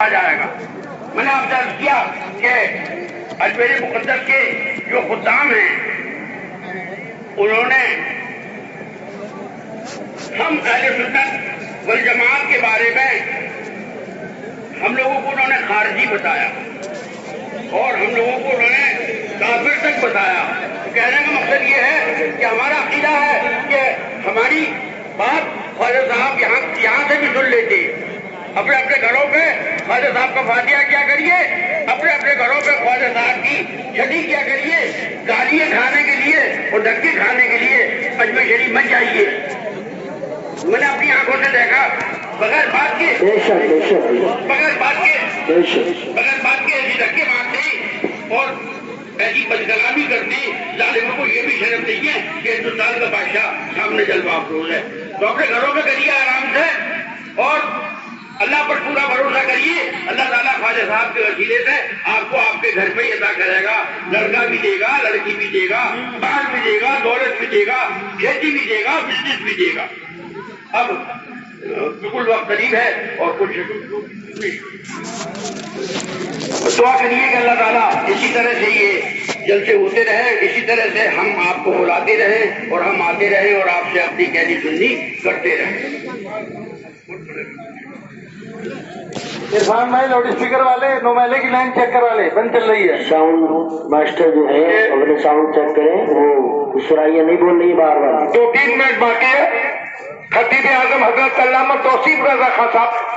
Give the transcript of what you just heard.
آ جائے گا۔ میں نے آپ سے عرض کیا کہ اجمیر مقدس کے جو خدام ہیں انہوں نے ہم اہل سنت والجماعت کے بارے میں ہم لوگوں کو انہوں نے خارجی بتایا اور ہم لوگوں کو انہوں نے کافر تک بتایا۔ کہنے کا مقصد یہ ہے کہ ہمارا عقیدہ ہے کہ ہماری بات خواجہ صاحب یہاں سے بھی سن لیتے، اپنے اپنے گھروں پہ خواجہ صاحب کا فاتحہ کیا کریے، اپنے اپنے گھروں پہ خواجہ صاحب کی چھٹی کیا کریے، گالیاں کھانے کے لیے اور دھکے کھانے کے لیے اجمیر شریف مت جائیے۔ میں نے اپنی آنکھوں سے دیکھا بغیر بات کے ایسی دھکے مارتے اور ایسی بدکلامی کرتے، ظالموں کو یہ بھی شرم نہیں ہے کہ ہندوستان کا بادشاہ سامنے جلوہ افروز ہے۔ تو اپنے گھروں میں کریے آرام سے اور اللہ پر پورا بھروسہ کریے، اللہ تعالیٰ خواجہ صاحب کے وسیلے سے آپ کو آپ کے گھر پہ ہی عطا کرے گا، لڑکا بھی دے گا، لڑکی بھی دے گا، مال بھی دے گا، دولت بھی دے گا، کھیتی بھی دے گا، بزنس بھی دے گا۔ اب بالکل وقت قریب ہے اور کچھ دعا کریے کہ اللہ تعالیٰ اسی طرح سے یہ جلسے ہوتے رہے، اسی طرح سے ہم آپ کو بلاتے رہیں اور ہم آتے رہیں اور آپ سے اپنی کہنی سننی کرتے رہیں۔ عرفان بھائی لاؤڈ اسپیکر والے نومالے کی لائن چیک کروا لے، بند چل رہی ہے۔ ساؤنڈ ماسٹر جو ہے اپنے ساؤنڈ چیک کریں، وہ سرائیاں نہیں بول رہی بار بار۔ 2-3 منٹ باقی ہے۔ خطیب اعظم حضرت علامہ توصیف رضا خان صاحب